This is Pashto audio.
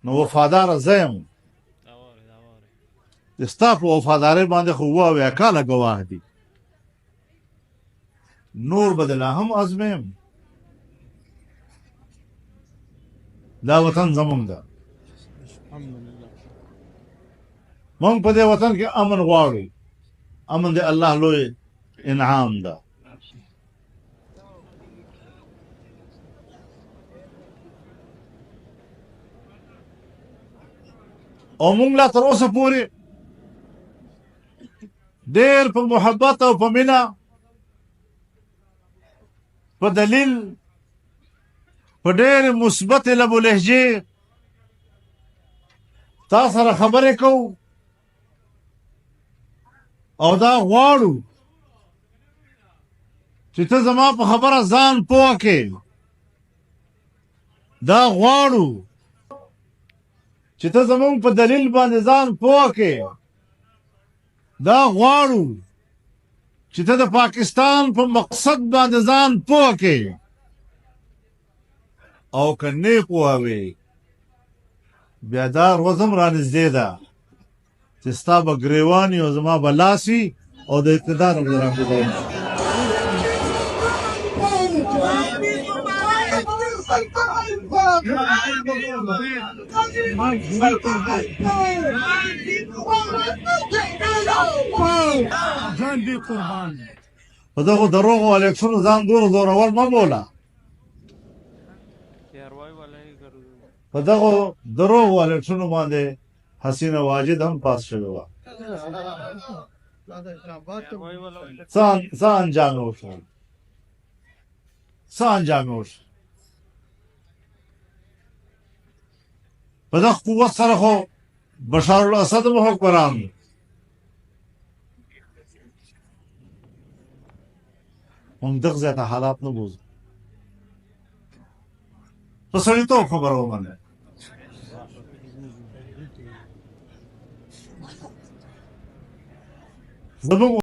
نو وفادار زه یم د ستا په وفادارۍ باندې خو اووه کاله ګواه دي نور به د لا هم ازمیم دا وطن زمونږ ده مونږ په دې وطن کې امن غواړو امن د الله لوی انعام ده او مونږ لا تر اوسه پورې ډېر په محبت او په مینه په دلیل په ډېرې مثبتې لب و لهجې تا سره خبرې کوو او دا غواړو چې ته زما په خبره ځان پوه کړې دا غواړو چې ته زمونږ په دلیل باندې ځان پوه کړې دا غواړو چې ته د پاکستان په مقصد باندې ځان پوه کړې او که نه پوهوې بیا دا ورځ هم رانږدې ده چې ستا به ګریوان وي او زما به لاس وي او د اقتدار هم به راکوزوم په دغو دروغو الیکشنو ځان دونه زورور مه بوله په دغو دروغو الیکشنو باندې حسینه واجد هم پاس شوې وه څه انجام یې وشو څه انجام یې وشو په دغه قوت سره خو بشارالاسد هم حکمران دی مونږ دغه ځای ته حالات نه بوزو په سړیتوب خبره ومنه زموږ